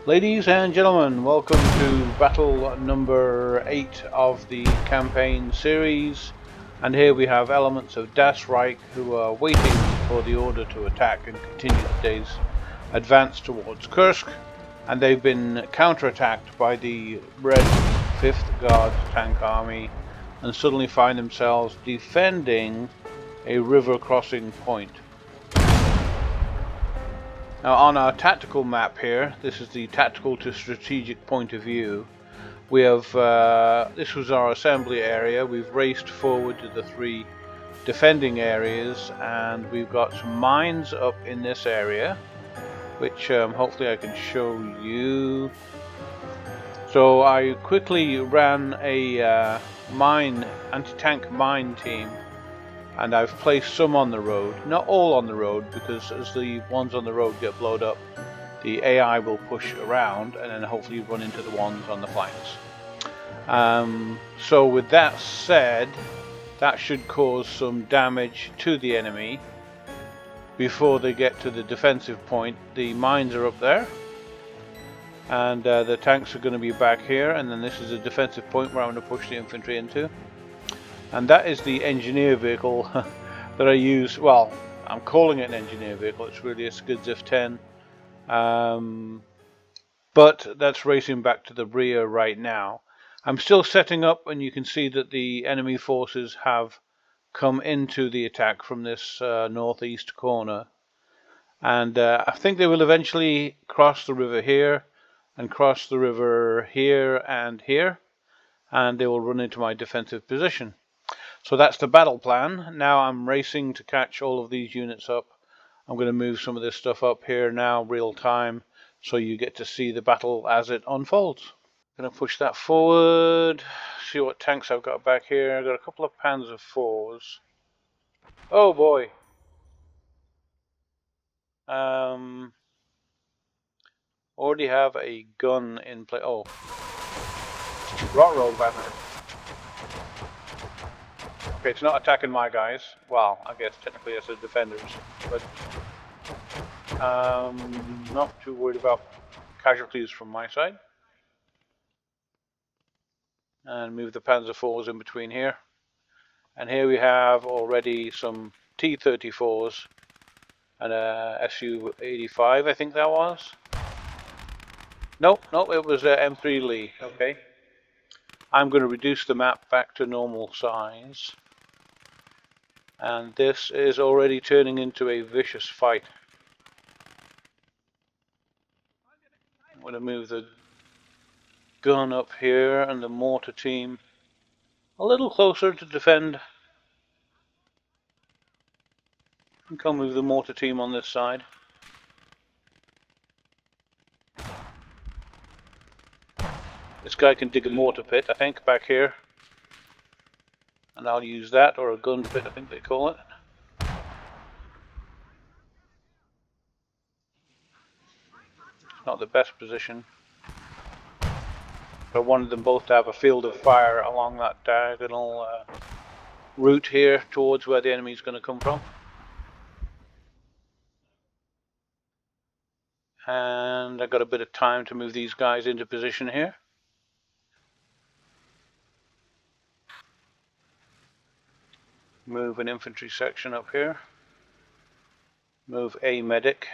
Ladies and gentlemen, welcome to battle number 8 of the campaign series, and here we have elements of Das Reich who are waiting for the order to attack and continue today's advance towards Kursk, and they've been counterattacked by the Red 5th Guard tank army and suddenly find themselves defending a river crossing point. Now on our tactical map here, this is the tactical to strategic point of view, we have, this was our assembly area. We've raced forward to the 3 defending areas, and we've got some mines up in this area, which hopefully I can show you. So I quickly ran a anti-tank mine team, and I've placed some on the road, not all on the road, because as the ones on the road get blown up, the AI will push around and then hopefully run into the ones on the flanks. So with that said, that should cause some damage to the enemy before they get to the defensive point. The mines are up there, and the tanks are going to be back here, and then this is a defensive point where I'm going to push the infantry into. And that is the engineer vehicle that I use. Well, I'm calling it an engineer vehicle, it's really a Skidziv 10. But that's racing back to the rear right now. I'm still setting up, and you can see that the enemy forces have come into the attack from this northeast corner. And I think they will eventually cross the river here, and cross the river here, and they will run into my defensive position. So that's the battle plan. Now I'm racing to catch all of these units up. I'm going to move some of this stuff up here now, real time, so you get to see the battle as it unfolds. I'm going to push that forward, see what tanks I've got back here. I've got a couple of Panzer IVs. Oh boy. Already have a gun in play. Oh. Roll Batman. Okay, it's not attacking my guys. Well, I guess technically it's the defenders, but not too worried about casualties from my side. And move the Panzer IVs in between here. And here we have already some T-34s and a Su-85, I think that was. Nope, it was M3 Lee. Okay. I'm going to reduce the map back to normal size. And this is already turning into a vicious fight. I'm going to move the gun up here and the mortar team a little closer to defend. I think I'll move the mortar team on this side. This guy can dig a mortar pit, I think, back here. And I'll use that, or a gun pit, I think they call it. Not the best position. But I wanted them both to have a field of fire along that diagonal route here towards where the enemy is going to come from. And I've got a bit of time to move these guys into position here. Move an infantry section up here. Move a medic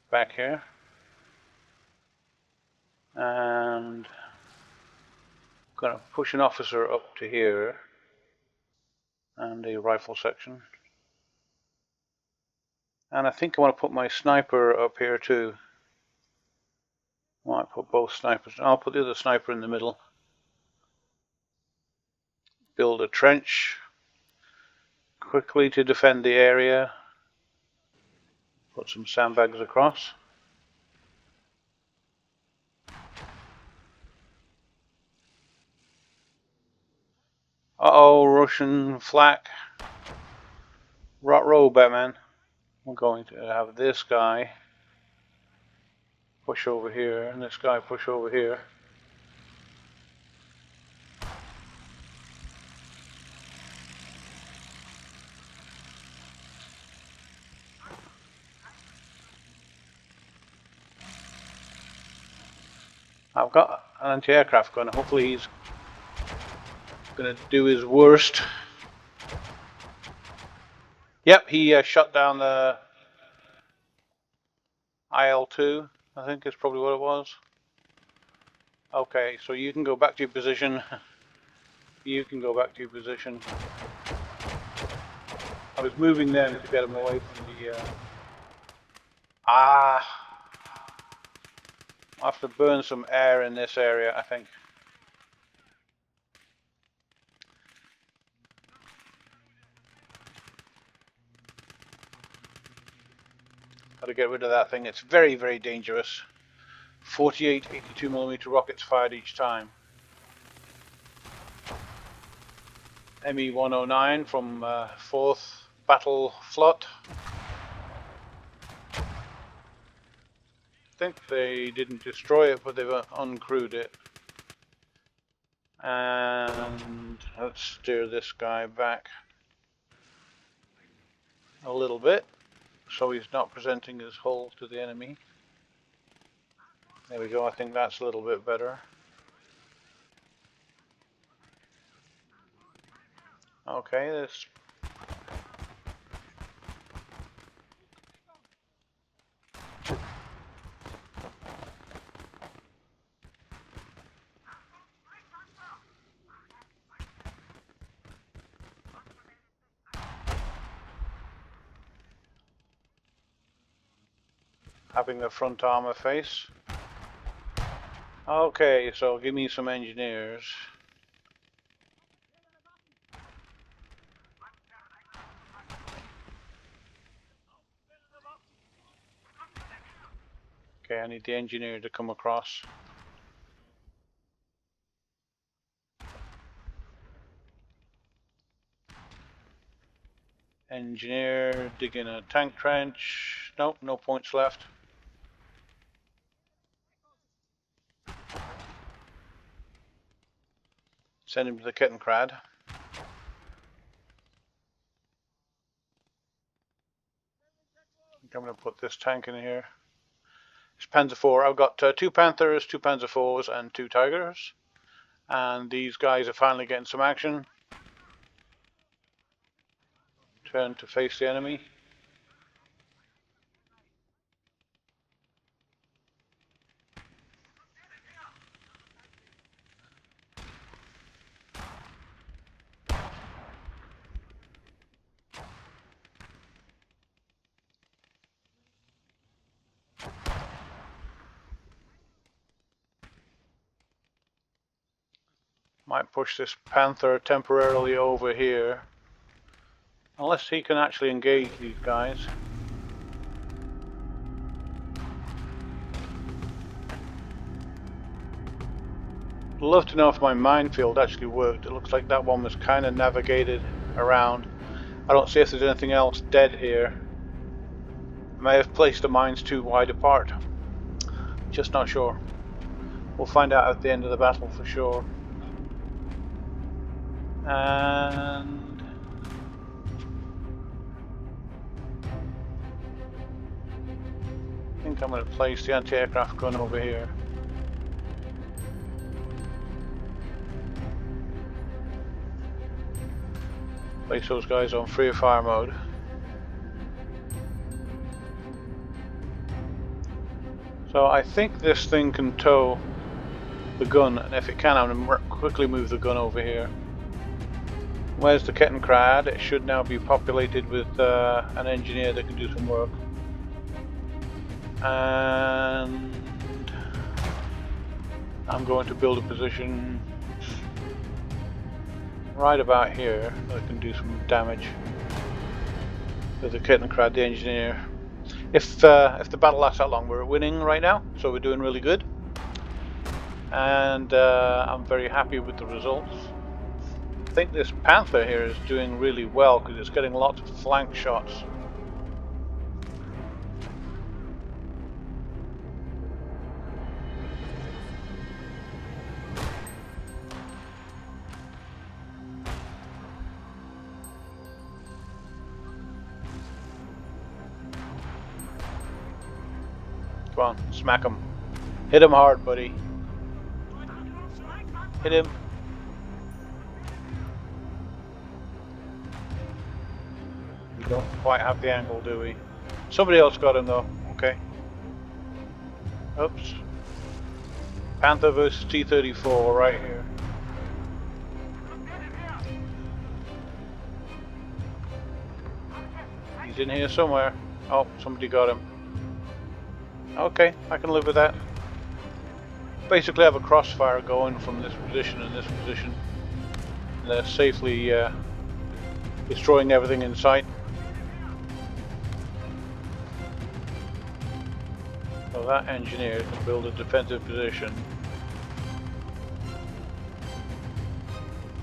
back here. And I'm going to push an officer up to here. And a rifle section. And I think I want to put my sniper up here too. I might put both snipers. I'll put the other sniper in the middle. Build a trench quickly to defend the area. Put some sandbags across. Uh-oh, Russian flak. Rot row, Batman. We're going to have this guy push over here, and this guy push over here. I've got an anti-aircraft gun. Hopefully he's going to do his worst. Yep, he shut down the IL-2, I think is probably what it was. Okay, so you can go back to your position. You can go back to your position. I was moving them to get them away from the... I'll have to burn some air in this area, I think. Got to get rid of that thing. It's very, very dangerous. 48 82mm rockets fired each time. ME-109 from 4th Battle Flot. I think they didn't destroy it, but they've uncrewed it. And let's steer this guy back a little bit so he's not presenting his hull to the enemy. There we go, I think that's a little bit better. Okay, this... having the front armor face. Okay, so give me some engineers. Okay, I need the engineer to come across. Engineer digging a tank trench. Nope, no points left. Send him to the Kettenkrad. I'm going to put this tank in here. It's Panzer IV. I've got 2 Panthers, 2 Panzer IVs, and 2 Tigers. And these guys are finally getting some action. Turn to face the enemy. Might push this Panther temporarily over here. Unless he can actually engage these guys. I'd love to know if my minefield actually worked. It looks like that one was kind of navigated around. I don't see if there's anything else dead here. I may have placed the mines too wide apart. Just not sure. We'll find out at the end of the battle for sure. And I think I'm going to place the anti-aircraft gun over here. Place those guys on free fire mode. So I think this thing can tow the gun, and if it can, I'm going to quickly move the gun over here. Where's the Kettenkrad? It should now be populated with an engineer that can do some work. And I'm going to build a position right about here that can do some damage with the Kettenkrad, the engineer. If the battle lasts that long, we're winning right now, so we're doing really good. And I'm very happy with the results. I think this Panther here is doing really well because it's getting lots of flank shots. Come on, smack him. Hit him hard, buddy. Hit him. We don't quite have the angle, do we? Somebody else got him though. Okay. Oops. Panther versus T-34 right here. He's in here somewhere. Oh, somebody got him. Okay, I can live with that. Basically, I have a crossfire going from this position and this position. And they're safely destroying everything in sight. So that engineer can build a defensive position.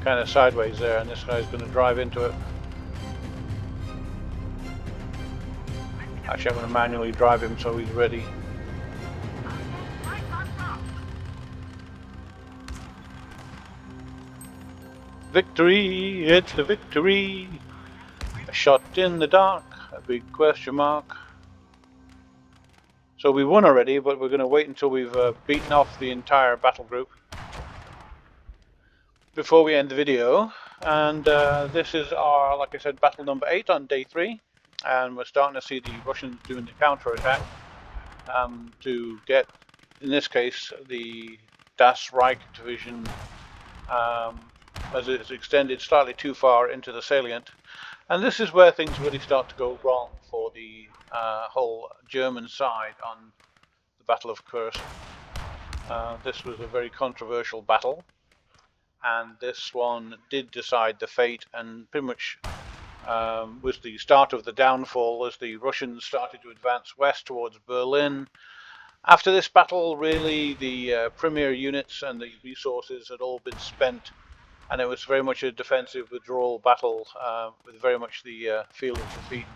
Kind of sideways there, and this guy's going to drive into it. Actually, I'm going to manually drive him so he's ready. Victory! It's a victory! A shot in the dark, a big question mark. So we won already, but we're going to wait until we've beaten off the entire battle group before we end the video. And this is our, like I said, battle number 8 on day 3. And we're starting to see the Russians doing the counter-attack to get, in this case, the Das Reich division as it's extended slightly too far into the salient. And this is where things really start to go wrong for the whole German side on the Battle of Kursk. This was a very controversial battle, and this one did decide the fate and pretty much was the start of the downfall as the Russians started to advance west towards Berlin. After this battle, really the premier units and the resources had all been spent, and it was very much a defensive withdrawal battle with very much the feel of defeat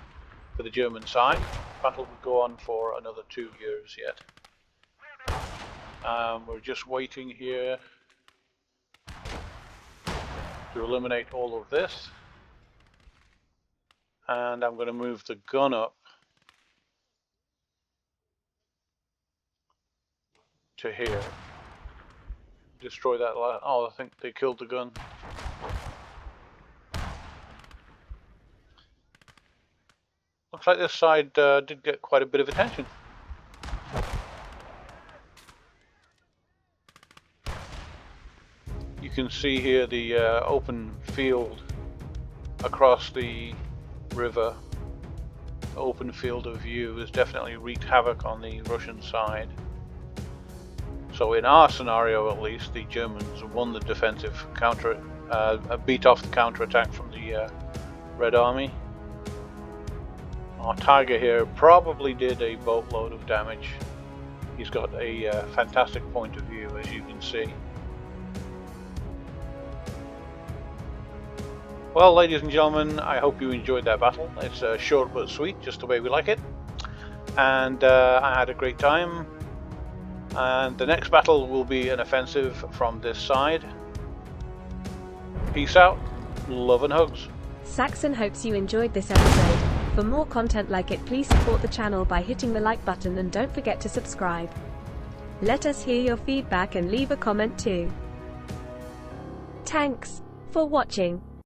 for the German side. The battle would go on for another 2 years yet. We're just waiting here to eliminate all of this. And I'm going to move the gun up to here. Destroy that. Oh, I think they killed the gun. Looks like this side did get quite a bit of attention. You can see here the open field across the river. The open field of view has definitely wreaked havoc on the Russian side. So in our scenario, at least, the Germans won the defensive counter, beat off the counterattack from the Red Army. Our Tiger here probably did a boatload of damage. He's got a fantastic point of view, as you can see. Well, ladies and gentlemen, I hope you enjoyed that battle. It's short but sweet, just the way we like it. And I had a great time. And the next battle will be an offensive from this side. Peace out, love and hugs. Saxon hopes you enjoyed this episode. For more content like it, please support the channel by hitting the like button and don't forget to subscribe. Let us hear your feedback and leave a comment too. Thanks for watching.